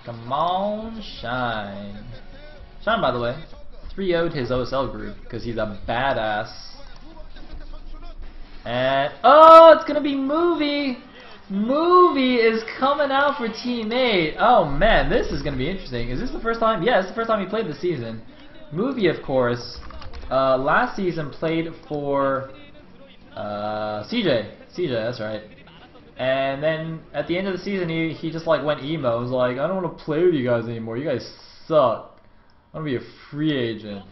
Come on, Shine. Shine, by the way, 3-0'd his OSL group because he's a badass. And oh, it's gonna be Movie. Movie is coming out for Teammate. Oh man, this is gonna be interesting. Is this the first time? Yeah, it's the first time he played this season. Movie, of course, last season played for CJ. CJ, that's right. And then at the end of the season, he just like went emo. He was like, I don't want to play with you guys anymore. You guys suck. I want to be a free agent.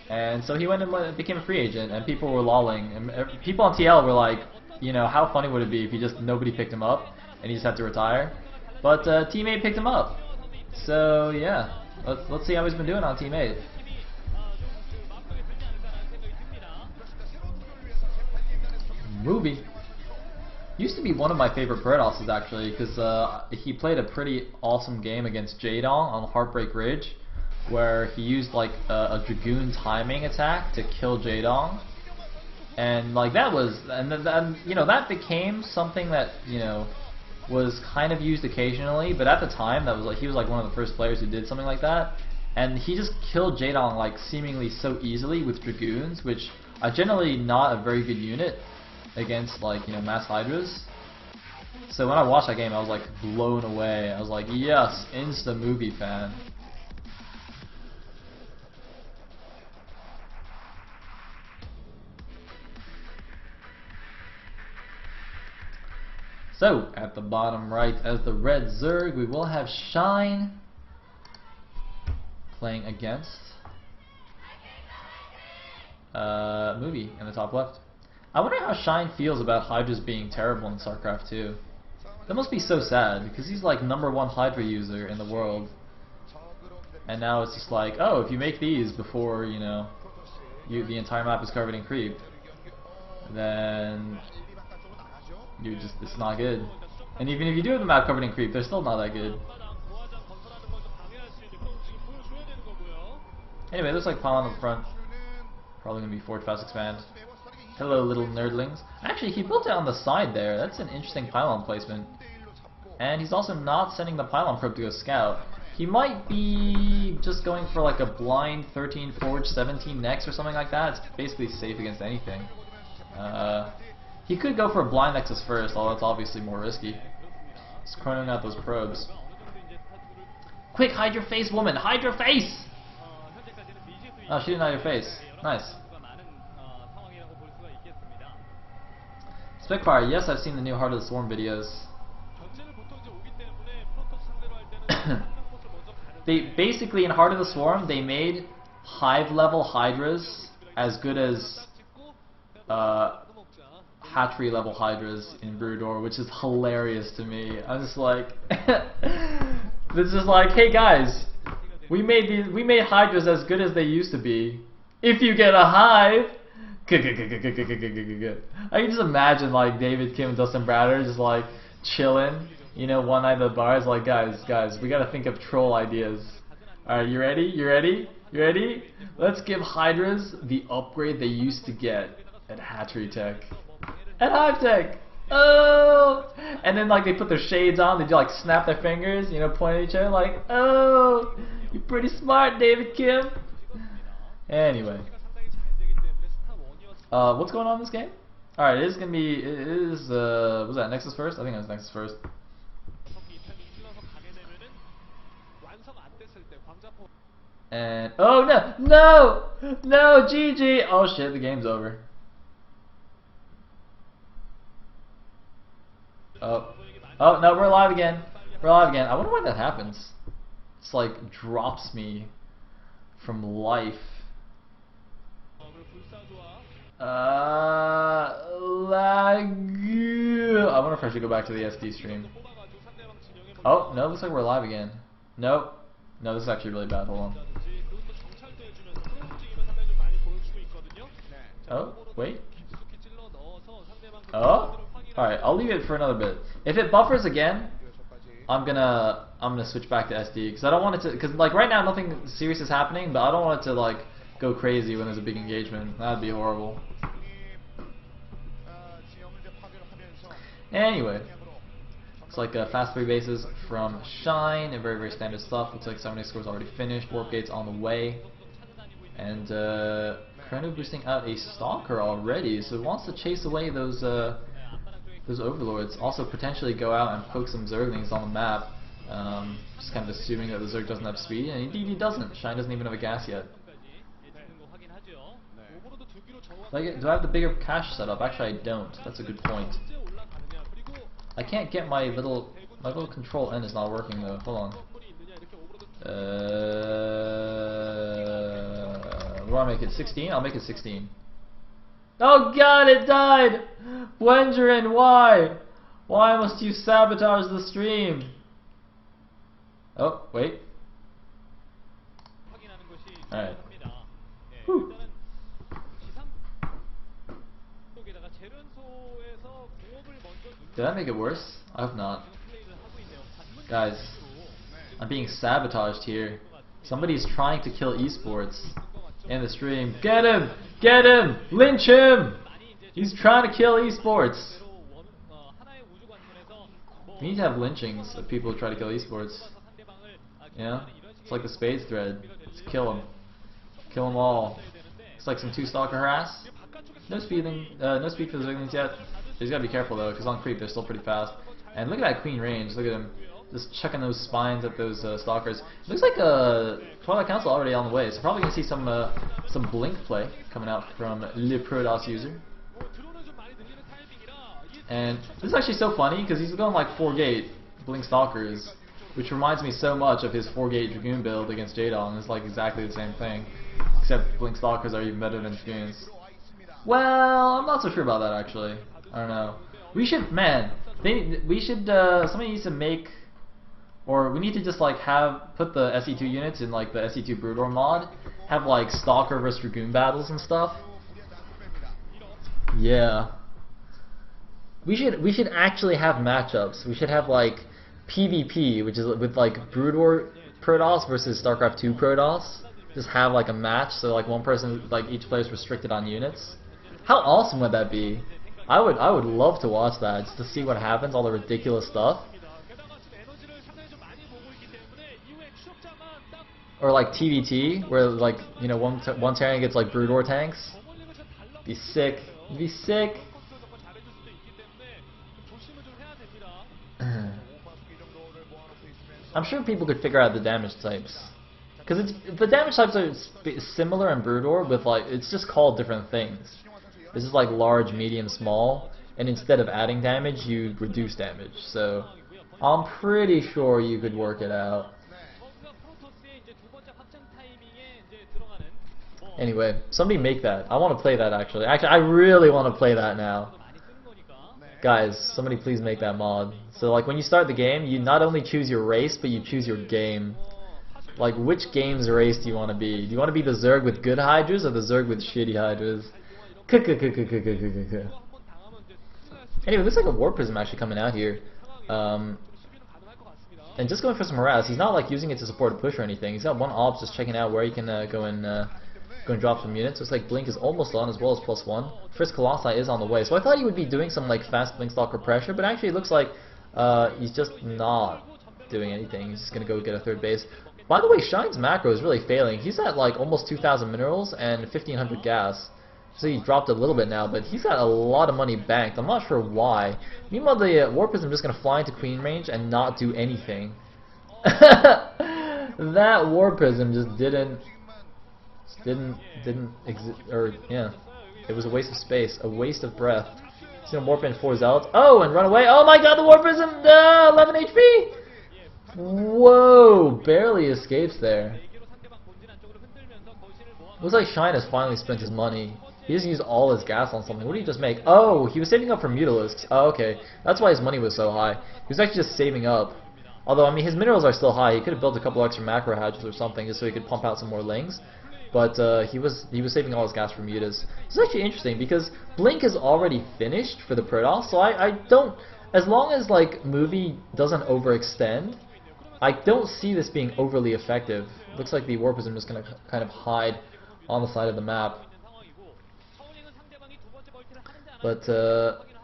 And so he went and became a free agent, and people were lolling. And people on TL were like, you know, how funny would it be if nobody picked him up and he just had to retire? But Teammate picked him up. So yeah, let's see how he's been doing on Teammate. Movie used to be one of my favorite Burdosses actually, because he played a pretty awesome game against Jadong on Heartbreak Ridge, where he used like a Dragoon timing attack to kill Jadong, and like that was, and you know, that became something that, you know, was kind of used occasionally, but at the time that was like, he was like one of the first players who did something like that, and he just killed Jadong like seemingly so easily with Dragoons, which are generally not a very good unit against, like, you know, mass hydras. So when I watched that game, I was like blown away. I was like, yes, insta Movie fan. So at the bottom right, as the red Zerg, we will have Shine playing against Movie in the top left. I wonder how Shine feels about Hydras being terrible in StarCraft 2. That must be so sad, because he's like #1 Hydra user in the world. And now it's just like, oh, if you make these before, you know, the entire map is covered in creep, then it's not good. And even if you do have the map covered in creep, they're still not that good. Anyway, looks like pylon on the front. Probably gonna be Forge Fast Expand. Hello, little nerdlings. Actually, he built it on the side there. That's an interesting pylon placement. And he's also not sending the pylon probe to go scout. He might be just going for like a blind 13 Forge 17 next or something like that. It's basically safe against anything. He could go for a blind nexus first, although that's obviously more risky. Just chronoing out those probes. Quick, hide your face, woman! Hide your face! Oh, she didn't hide her face. Nice. Spitfire, yes, I've seen the new Heart of the Swarm videos. They basically, in Heart of the Swarm, they made hive level Hydras as good as hatchery level Hydras in Broodor, which is hilarious to me. I'm just like, this is like, hey guys, we made Hydras as good as they used to be. If you get a hive. I can just imagine like David Kim and Dustin Bratter just like chilling, you know, one night at the bars, like, guys, we gotta think of troll ideas. Alright, you ready? You ready? You ready? Let's give Hydras the upgrade they used to get at Hatchery Tech. At Hive Tech! Oh! And then like they put their shades on, they like snap their fingers, you know, point at each other like, oh! You're pretty smart, David Kim! Anyway. What's going on in this game? Alright, it is gonna be, was that Nexus first? I think it was Nexus first. And, oh no, GG! Oh shit, the game's over. Oh no, we're alive again. We're alive again. I wonder why that happens. It's like, drops me from life. Lag. I wonder if I should go back to the SD stream. Oh, no, looks like we're alive again. Nope. No, this is actually really bad. Hold on. Oh, wait. Oh? Alright, I'll leave it for another bit. If it buffers again, I'm gonna switch back to SD, because I don't want it to, because like right now nothing serious is happening, but I don't want it to like go crazy when there's a big engagement. That'd be horrible. Anyway, Looks like fast 3 bases from Shine, and very, very standard stuff. Looks like 7 scores already finished. Warp gates on the way. And Krenu boosting out a Stalker already, so it wants to chase away those Overlords. Also potentially go out and poke some Zerglings on the map. Just kind of assuming that the Zerg doesn't have speed, and indeed he doesn't. Shine doesn't even have a gas yet. Do I have the bigger cache setup? Actually, I don't. That's a good point. I can't get my little control N is not working though. Hold on. What do I make it? 16? I'll make it 16. Oh god, it died! Wengerin, why? Why must you sabotage the stream? Oh, wait. Alright. Whew. Did that make it worse? I hope not. Guys, I'm being sabotaged here. Somebody's trying to kill esports in the stream. Get him! Get him! Lynch him! He's trying to kill esports. We need to have lynchings of people who try to kill esports. Yeah? It's like the Spades thread. Let's kill them. Kill them all. It's like some 2-stalker harass. No speed for the Zerglings yet. He's gotta be careful though, because on creep they're still pretty fast. And look at that queen range. Look at him, just chucking those spines at those stalkers. Looks like Twilight Council already on the way, so probably gonna see some blink play coming out from Le Protoss user. And this is actually so funny because he's going like 4-gate blink stalkers, which reminds me so much of his 4-gate dragoon build against Jadon. It's like exactly the same thing, except blink stalkers are even better than dragoons. Well, I'm not so sure about that actually. I don't know. We should, somebody needs to make, or we need to just like put the SE2 units in like the SE2 Broodor mod, have like Stalker versus Dragoon battles and stuff. Yeah. We should actually have matchups. We should have like PvP, which is with like Broodor Protoss versus StarCraft 2 Protoss. Just have like a match, so like one person, like each player is restricted on units. How awesome would that be? I would love to watch that, just to see what happens, all the ridiculous stuff. Or like TVT, where like, you know, one Terran gets like Broodor tanks. Be sick. Be sick. I'm sure people could figure out the damage types. Because the damage types are similar in Broodor, with like, it's just called different things. This is like large, medium, small, and instead of adding damage, you reduce damage. So I'm pretty sure you could work it out. Anyway, somebody make that. I want to play that actually. Actually, I really want to play that now. Guys, somebody please make that mod. So like when you start the game, you not only choose your race, but you choose your game. Like which game's race do you want to be? Do you want to be the Zerg with good Hydras or the Zerg with shitty Hydras? Anyway, looks like a War Prism actually coming out here. And just going for some harass. He's not like using it to support a push or anything. He's got one ops just checking out where he can go and drop some units. Looks like Blink is almost on as well as +1. First Colossi is on the way. So I thought he would be doing some like fast Blink Stalker pressure, but actually it looks like he's just not doing anything. He's just going to go get a 3rd base. By the way, Shine's macro is really failing. He's at like almost 2,000 minerals and 1,500 gas. So he dropped a little bit now, but he's got a lot of money banked. I'm not sure why. Meanwhile, the War Prism just going to fly into Queen range and not do anything. That War Prism just didn't exist, or yeah, it was a waste of space, a waste of breath. He's going to warp in 4 Zealots. Oh, and run away. Oh my god, the War Prism, 11 HP! Whoa, barely escapes there. Looks like Shine has finally spent his money. He just used all his gas on something. What did he just make? Oh, he was saving up for Mutalisks. Oh, okay. That's why his money was so high. He was actually just saving up. Although, I mean, his minerals are still high. He could have built a couple extra macro hatches or something just so he could pump out some more lings. But he was saving all his gas for Mutas. It's actually interesting because Blink is already finished for the Protoss, so I don't... As long as, like, movie doesn't overextend, I don't see this being overly effective. Looks like the War Prism is going to kind of hide on the side of the map. But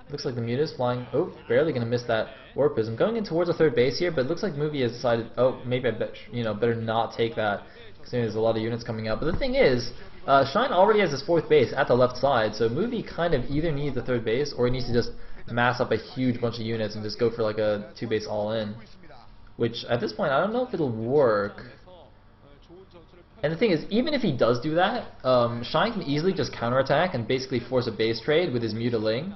Looks like the Muta is flying. Oh, barely gonna miss that Warp Prism. Going in towards the third base here, but it looks like Movie has decided, oh, maybe I better not take that, considering there's a lot of units coming out. But the thing is, Shine already has his fourth base at the left side, so Movie kind of either needs the third base or he needs to just mass up a huge bunch of units and just go for like a 2-base all-in. Which, at this point, I don't know if it'll work. And the thing is, even if he does do that, Shine can easily just counterattack and basically force a base trade with his Mutaling.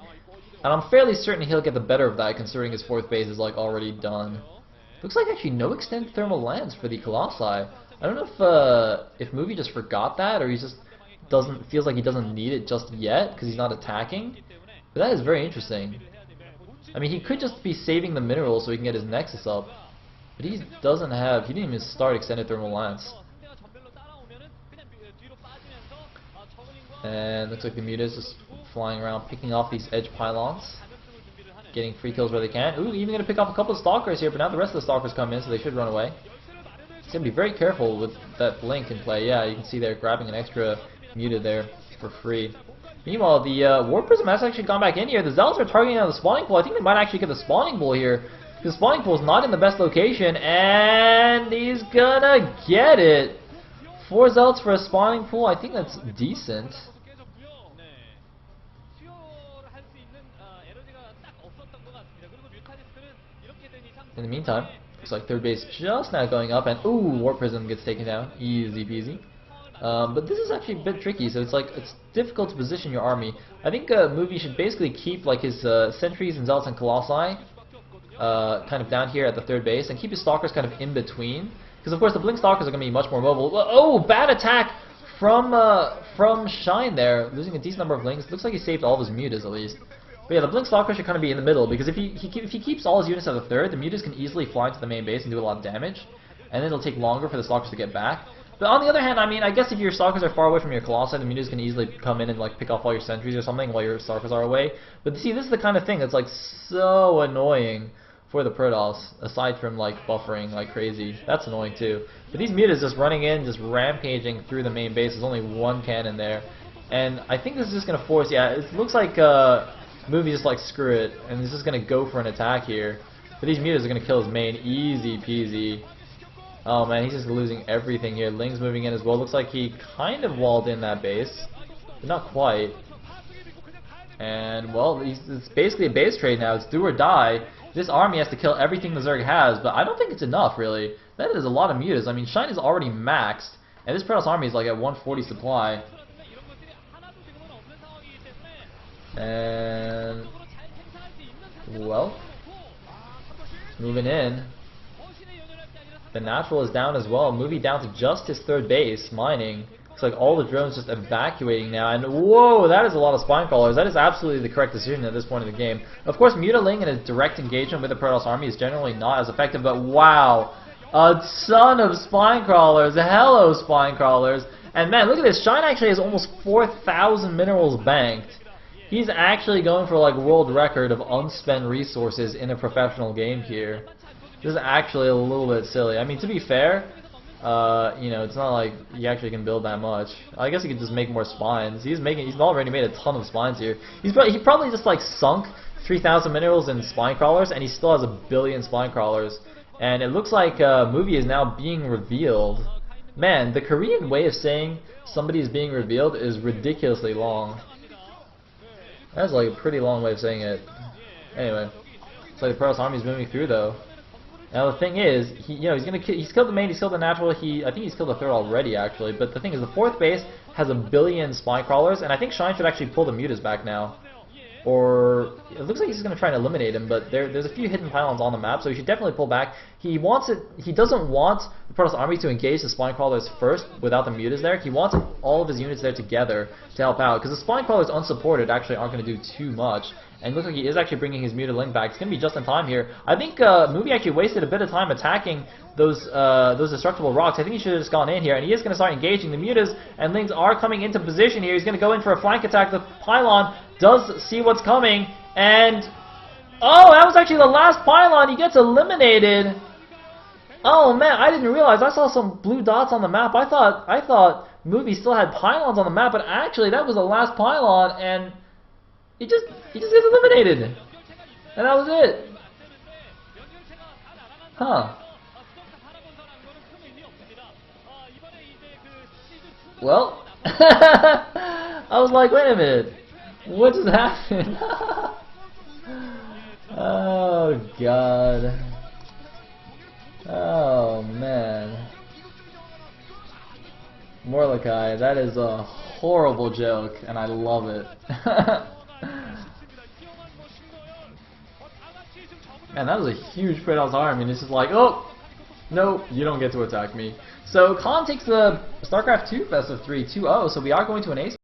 And I'm fairly certain he'll get the better of that, considering his fourth base is like already done. Looks like actually no extended thermal lands for the Colossi. I don't know if Movie just forgot that, or he just feels like he doesn't need it just yet because he's not attacking. But that is very interesting. I mean, he could just be saving the minerals so he can get his Nexus up, but he didn't even start extended thermal lands. And looks like the Muta is just flying around, picking off these edge pylons, getting free kills where they can. Ooh, even gonna pick off a couple of Stalkers here, but now the rest of the Stalkers come in, so they should run away. He's gonna be very careful with that Blink in play. Yeah, you can see they're grabbing an extra Muta there for free. Meanwhile, the Warp Prism has actually gone back in here. The Zealots are targeting on the spawning pool. I think they might actually get the spawning pool here. The spawning pool is not in the best location, and he's gonna get it. 4 Zealots for a spawning pool. I think that's decent. In the meantime, looks like third base just now going up, and ooh, Warp Prism gets taken down. Easy peasy. But this is actually a bit tricky, so it's difficult to position your army. I think Movie should basically keep like his Sentries and Zealots and Colossi kind of down here at the third base, and keep his Stalkers kind of in between. Because of course the Blink Stalkers are going to be much more mobile. Oh, bad attack from Shine there, losing a decent number of Blinks. Looks like he saved all of his Mutas at least. But yeah, the Blink Stalker should kind of be in the middle, because if he keeps all his units at the third, the Mutas can easily fly into the main base and do a lot of damage, and then it'll take longer for the Stalkers to get back. But on the other hand, I mean, I guess if your Stalkers are far away from your Colossi, the Mutas can easily come in and like pick off all your Sentries or something while your Stalkers are away. But see, this is the kind of thing that's like so annoying for the Protoss, aside from like buffering like crazy. That's annoying too. But these Mutas just running in, just rampaging through the main base. There's only one cannon there. And I think this is just going to force, yeah, it looks like Movie just like screw it, and he's just going to go for an attack here. But these Mutas are going to kill his main, easy peasy. Oh man, he's just losing everything here. Ling's moving in as well. Looks like he kind of walled in that base, but not quite. And well, it's basically a base trade now. It's do or die. This army has to kill everything the Zerg has, but I don't think it's enough really. That is a lot of Mutas. I mean, Shine is already maxed, and this Protoss army is like at 140 supply. And well, moving in. The Natural is down as well. Movie down to just his third base, mining. Looks like all the drones just evacuating now. And whoa, that is a lot of Spine Crawlers. That is absolutely the correct decision at this point in the game. Of course, Mutaling in a direct engagement with the Protoss army is generally not as effective, but wow, a ton of Spine Crawlers. Hello, Spine Crawlers. And man, look at this. Shine actually has almost 4,000 minerals banked. He's actually going for like world record of unspent resources in a professional game here. This is actually a little bit silly. I mean, to be fair, you know, it's not like he actually can build that much. I guess he could just make more spines. He's already made a ton of spines here. He probably just like sunk 3,000 minerals in spine crawlers, and he still has 1 billion spine crawlers. And it looks like Movie is now being revealed. Man, the Korean way of saying somebody is being revealed is ridiculously long. That's like a pretty long way of saying it. Anyway, it's like the Protoss army is moving through though. Now the thing is, he's killed the main, he's killed the Natural, I think he's killed the third already actually, but the thing is the fourth base has 1 billion spine crawlers, and I think Shine should actually pull the Mutas back now. Or, it looks like he's going to try and eliminate him, but there's a few hidden pylons on the map, so he should definitely pull back. He doesn't want the Protoss army to engage the spine crawlers first without the Mutas there. He wants all of his units there together to help out, because the spine crawlers unsupported actually aren't going to do too much. And it looks like he is actually bringing his Mutaling back. It's going to be just in time here. I think Movie actually wasted a bit of time attacking those destructible rocks. I think he should have just gone in here, and he is going to start engaging. The Mutas and Lings are coming into position here. He's going to go in for a flank attack. The pylon does see what's coming, and oh, that was actually the last pylon. He gets eliminated. Oh man, I didn't realize. I saw some blue dots on the map. I thought Movie still had pylons on the map, but actually that was the last pylon, and He just gets eliminated, and that was it. Huh. Well, I was like, wait a minute, what just happened? Oh god. Oh man. Mordecai, that is a horrible joke, and I love it. Man, that was a huge Kratos arm, and it's just like, oh, no, you don't get to attack me. So Khan takes the StarCraft 2 best of 3 2-0, so we are going to an ace.